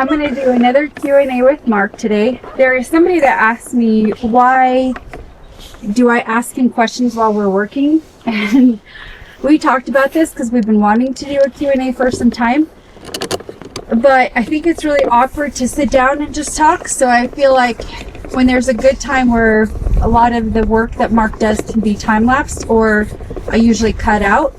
I'm going to do another Q&A with Mark today. There is somebody that asked me, why do I ask him questions while we're working? And we talked about this because we've been wanting to do a Q&A for some time. But I think it's really awkward to sit down and just talk. So I feel like when there's a good time where a lot of the work that Mark does can be time-lapsed, or I usually cut out,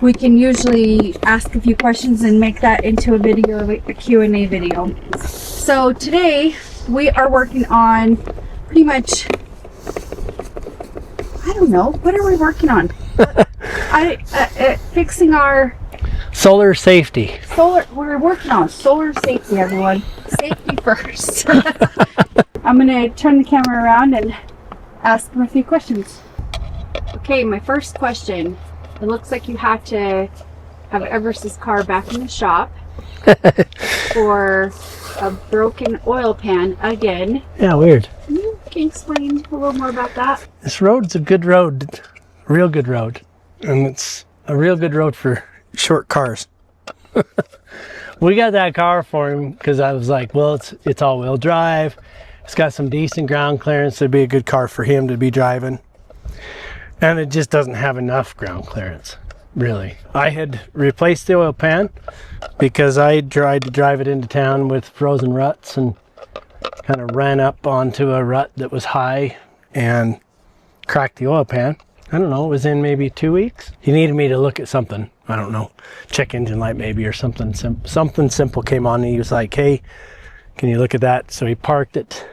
we can usually ask a few questions and make that into a video, a Q&A video. So today we are working on pretty much, I don't know, what are we working on? Fixing our solar safety. We're working on solar safety, everyone. Safety first. I'm gonna turn the camera around and ask him a few questions. Okay, my first question. It looks like you have to have Everest's car back in the shop for a broken oil pan again. Yeah, weird. Can you explain a little more about that? This road's a good road, real good road. And it's a real good road for short cars. We got that car for him because I was like, well, it's all-wheel drive. It's got some decent ground clearance. It'd be a good car for him to be driving. And it just doesn't have enough ground clearance, really. I had replaced the oil pan because I tried to drive it into town with frozen ruts and kind of ran up onto a rut that was high and cracked the oil pan. I don't know, it was in maybe 2 weeks. He needed me to look at something. I don't know, check engine light maybe, or something simple came on, and he was like, hey, can you look at that? So he parked it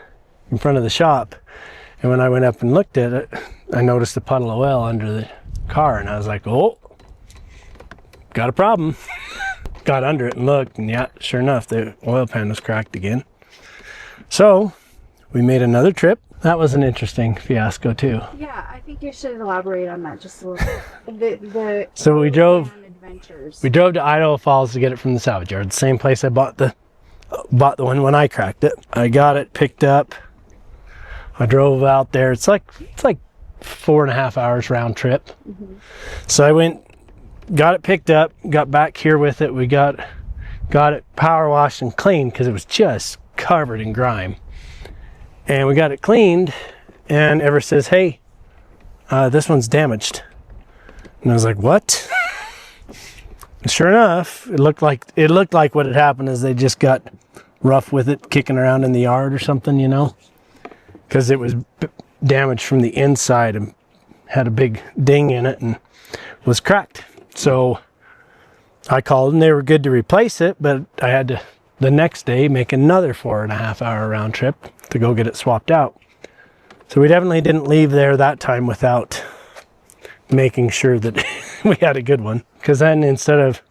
in front of the shop. And when I went up and looked at it, I noticed a puddle of oil under the car, and I was like, oh, got a problem. Got under it and looked, and yeah, sure enough, the oil pan was cracked again. So we made another trip. That was an interesting fiasco too. Yeah, I think you should elaborate on that just a little. So we drove to Idaho Falls to get it from the salvage yard, the same place I bought the one when I cracked it. I got it picked up. I drove out there. It's like 4.5 hours round trip. Mm-hmm. So I went, got it picked up, got back here with it. We got it power washed and cleaned because it was just covered in grime. And we got it cleaned, and Ever says, hey, this one's damaged. And I was like, what? And sure enough, it looked like what had happened is they just got rough with it, kicking around in the yard or something, you know, because it was damaged from the inside and had a big ding in it and was cracked. So I called them. They were good to replace it, but I had to the next day make another 4.5 hour round trip to go get it swapped out. So we definitely didn't leave there that time without making sure that we had a good one. Because then instead of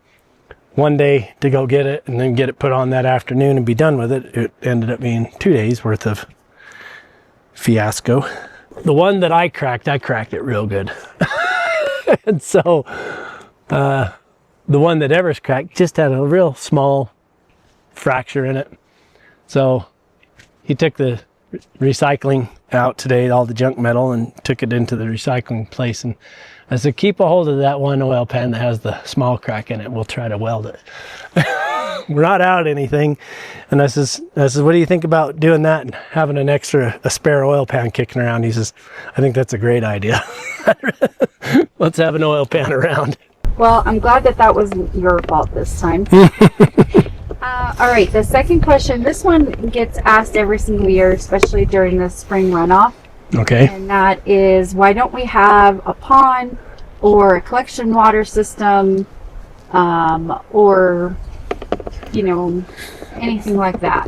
one day to go get it and then get it put on that afternoon and be done with it, it ended up being 2 days worth of fiasco. The one that I cracked it real good. And so the one that Everest cracked just had a real small fracture in it. So he took the recycling out today, all the junk metal, and took it into the recycling place. And I said, keep a hold of that one oil pan that has the small crack in it. We'll try to weld it. We're not out anything. And I says, what do you think about doing that and having a spare oil pan kicking around? He says, I think that's a great idea. Let's have an oil pan around. Well, I'm glad that wasn't your fault this time. All right, the second question, this one gets asked every single year, especially during the spring runoff. Okay. And that is, why don't we have a pond or a collection water system, or, you know, anything like that?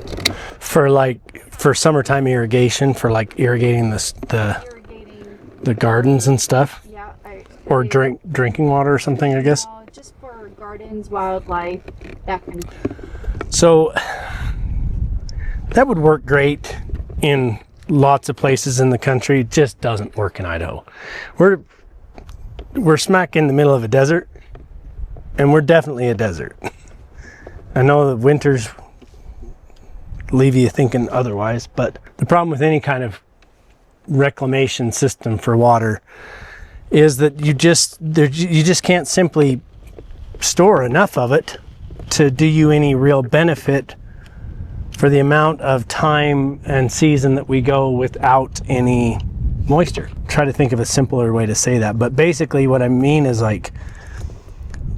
For summertime irrigation, for like irrigating the gardens and stuff? Yeah. Or drinking water or something, I guess? Just for gardens, wildlife, that kind of thing. So that would work great in lots of places in the country. It just doesn't work in Idaho. We're smack in the middle of a desert, and we're definitely a desert. I know the winters leave you thinking otherwise, but the problem with any kind of reclamation system for water is that you just can't simply store enough of it to do you any real benefit for the amount of time and season that we go without any moisture. Try to think of a simpler way to say that, but basically what I mean is like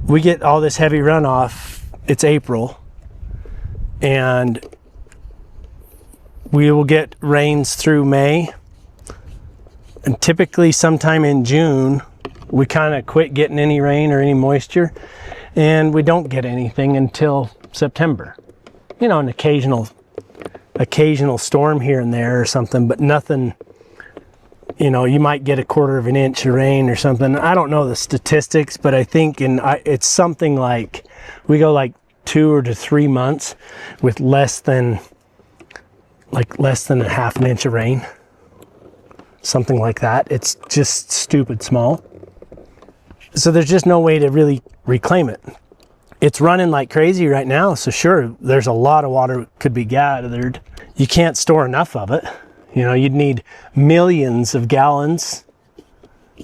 we get all this heavy runoff. It's April, and we will get rains through May, and typically sometime in June we kind of quit getting any rain or any moisture, and we don't get anything until September. You know, an occasional storm here and there or something, but nothing. You know, you might get a quarter of an inch of rain or something. I don't know the statistics, but I think it's something like we go like 2 to 3 months with less than a half an inch of rain, something like that. It's just stupid small. So there's just no way to really reclaim it. It's running like crazy right now, so sure, there's a lot of water could be gathered. You can't store enough of it. You know, you'd need millions of gallons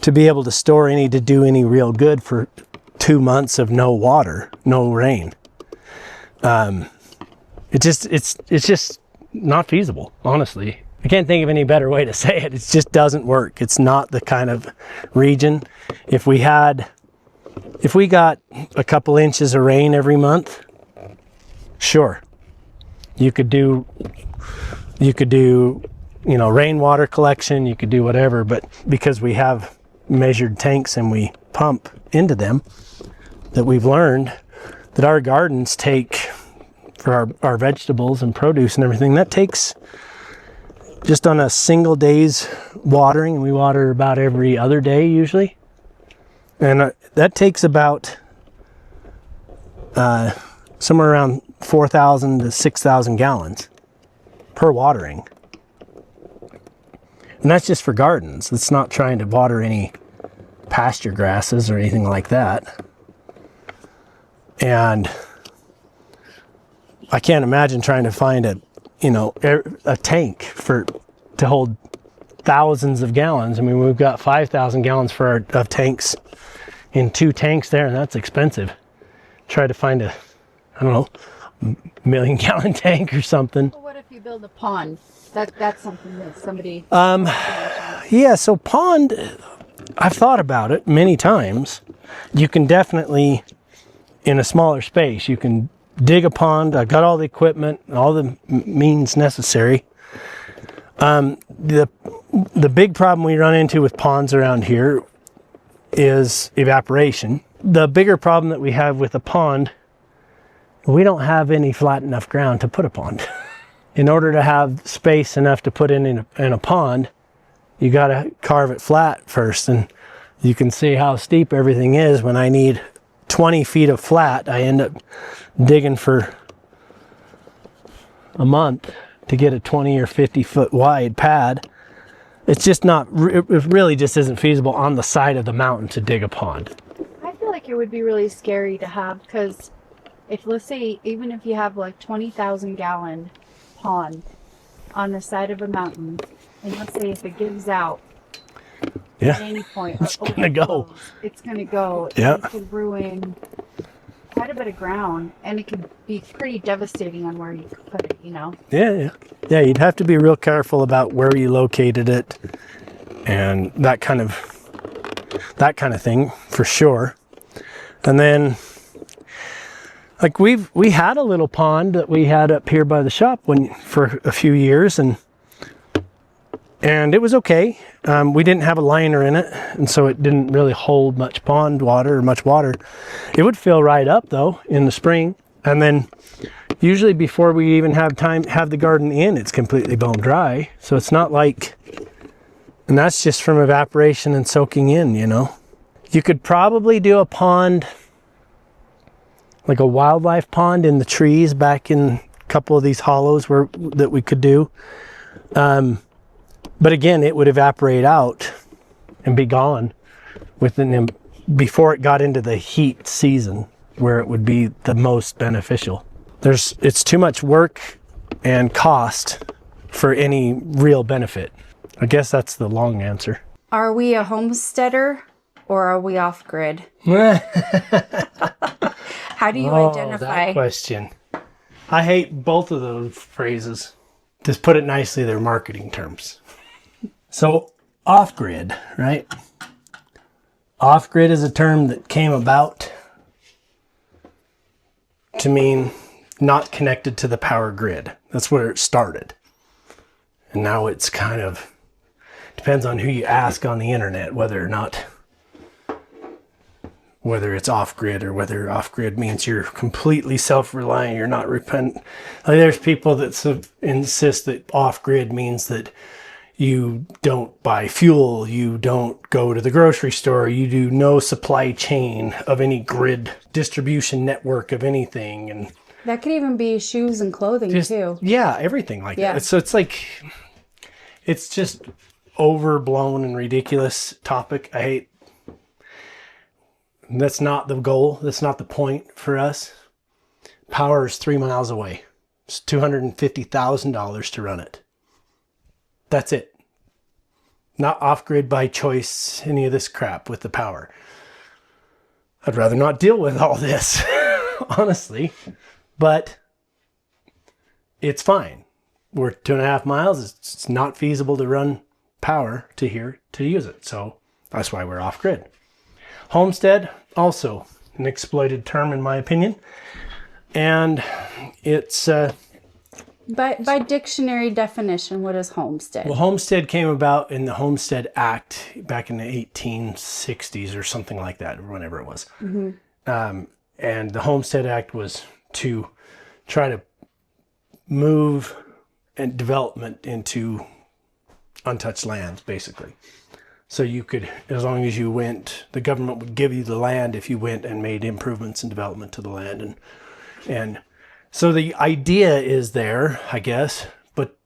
to be able to store to do any real good for 2 months of no water, no rain. It's just not feasible, honestly. I can't think of any better way to say it. It just doesn't work. It's not the kind of region. If we got a couple inches of rain every month, sure, you could do, you know, rainwater collection, you could do whatever, but because we have measured tanks and we pump into them, that we've learned that our gardens take, for our vegetables and produce and everything, that takes just on a single day's watering, and we water about every other day usually, and that takes about somewhere around 4,000 to 6,000 gallons per watering. And that's just for gardens. It's not trying to water any pasture grasses or anything like that. And I can't imagine trying to find a tank to hold thousands of gallons. I mean, we've got 5,000 gallons of tanks in 2 tanks there, and that's expensive. Try to find a million gallon tank or something. Well, what if you build a pond? That's something that somebody... Yeah, so pond, I've thought about it many times. You can definitely, in a smaller space, you can dig a pond. I've got all the equipment, all the means necessary. The big problem we run into with ponds around here is evaporation. The bigger problem that we have with a pond, we don't have any flat enough ground to put a pond. In order to have space enough to put in a pond, you got to carve it flat first, and you can see how steep everything is. When I need 20 feet of flat, I end up digging for a month to get a 20 or 50 foot wide pad. It's just not, it really just isn't feasible on the side of the mountain to dig a pond. I feel like it would be really scary to have, because if, let's say, even if you have like 20,000 gallon pond on the side of a mountain, and let's say if it gives out at any point, it's gonna go. It's gonna go. Yeah. It could ruin quite a bit of ground, and it could be pretty devastating on where you put it, you know? Yeah. You'd have to be real careful about where you located it and that kind of thing for sure. And then, like we had a little pond that we had up here by the shop for a few years, and it was okay. We didn't have a liner in it, and so it didn't really hold much pond water or much water. It would fill right up though in the spring, and then usually before we even have the garden in, it's completely bone dry. So it's not like, and that's just from evaporation and soaking in, you know. You could probably do a pond, like a wildlife pond in the trees back in a couple of these hollows that we could do. But again, it would evaporate out and be gone before it got into the heat season where it would be the most beneficial. It's too much work and cost for any real benefit. I guess that's the long answer. Are we a homesteader or are we off grid? How do you identify? That question. I hate both of those phrases. Just put it nicely, they're marketing terms. So off-grid, right? Off-grid is a term that came about to mean not connected to the power grid. That's where it started. And now it's kind of, depends on who you ask on the internet, whether it's off-grid or whether off-grid means you're completely self-reliant, you're not repent. Like there's people that insist that off-grid means that you don't buy fuel, you don't go to the grocery store, you do no supply chain of any grid distribution network of anything. And that could even be shoes and clothing too. Yeah, everything like that. So it's like, it's just overblown and ridiculous topic. I hate. That's not the goal. That's not the point for us. Power is 3 miles away. It's $250,000 to run it. That's it. Not off-grid by choice, any of this crap with the power. I'd rather not deal with all this, honestly. But it's fine. We're 2.5 miles. It's not feasible to run power to here to use it. So that's why we're off-grid. Homestead, also an exploited term in my opinion. And it's... By dictionary definition, what is homestead? Well, homestead came about in the Homestead Act back in the 1860s or something like that, or whenever it was. Mm-hmm. And the Homestead Act was to try to move and development into untouched lands, basically. So you could, as long as you went, the government would give you the land if you went and made improvements and development to the land. And so the idea is there, I guess, but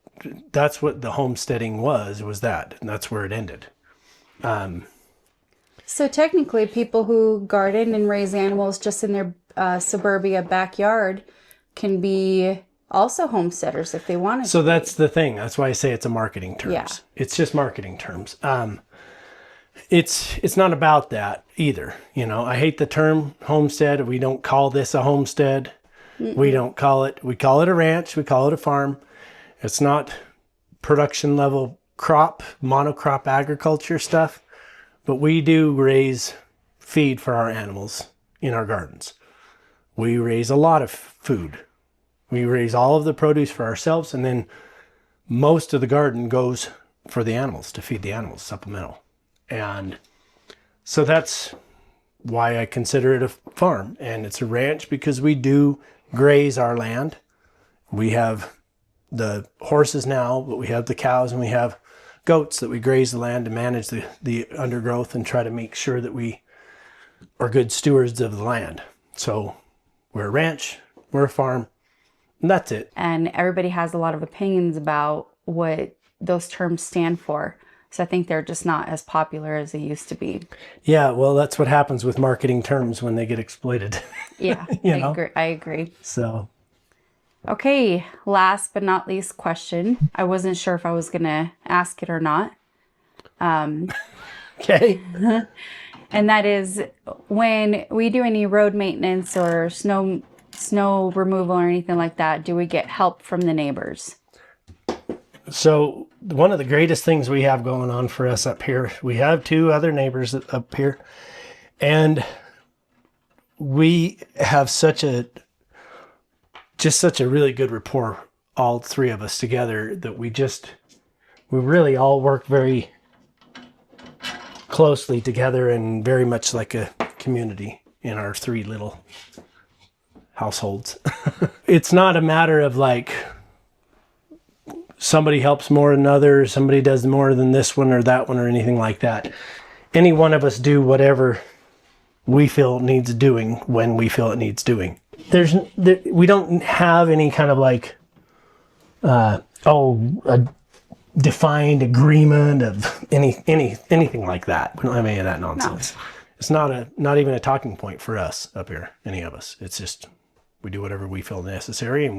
that's what the homesteading was that, and that's where it ended. So technically, people who garden and raise animals just in their suburbia backyard can be also homesteaders if they wanted to. So that's the thing. That's why I say it's a marketing terms. Yeah. It's just marketing terms. It's not about that either. You know, I hate the term homestead. We don't call this a homestead. Mm-mm. We call it a ranch. We call it a farm. It's not production level monocrop agriculture stuff, but we do raise feed for our animals in our gardens. We raise a lot of food. We raise all of the produce for ourselves, and then most of the garden goes for the animals, to feed the animals, supplemental. And so that's why I consider it a farm. And it's a ranch because we do graze our land. We have the horses now, but we have the cows and we have goats that we graze the land to manage the undergrowth and try to make sure that we are good stewards of the land. So we're a ranch, we're a farm, and that's it. And everybody has a lot of opinions about what those terms stand for. So I think they're just not as popular as they used to be. Yeah, well, that's what happens with marketing terms when they get exploited. Yeah, I agree. So. Okay, last but not least question. I wasn't sure if I was going to ask it or not. Okay. And that is, when we do any road maintenance or snow removal or anything like that, do we get help from the neighbors? So one of the greatest things we have going on for us up here, we have 2 other neighbors up here, and we have such a really good rapport, all 3 of us together, that we really all work very closely together and very much like a community in our 3 little households. It's not a matter of like somebody helps more than others, somebody does more than this one or that one or anything like that. Any one of us do whatever we feel it needs doing when we feel it needs doing. We don't have any kind of like, a defined agreement of anything like that. We don't have any of that nonsense. No. It's not even a talking point for us up here, any of us. It's just, we do whatever we feel necessary, and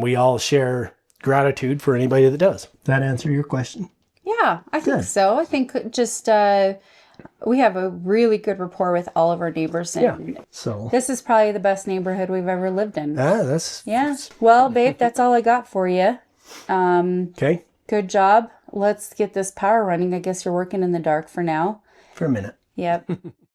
we all share gratitude for anybody that does. Does that answer your question? Yeah, I think so. I think just we have a really good rapport with all of our neighbors. And So this is probably the best neighborhood we've ever lived in. Yeah. Well, babe, that's all I got for you. Okay. Good job. Let's get this power running. I guess you're working in the dark for now. For a minute. Yep.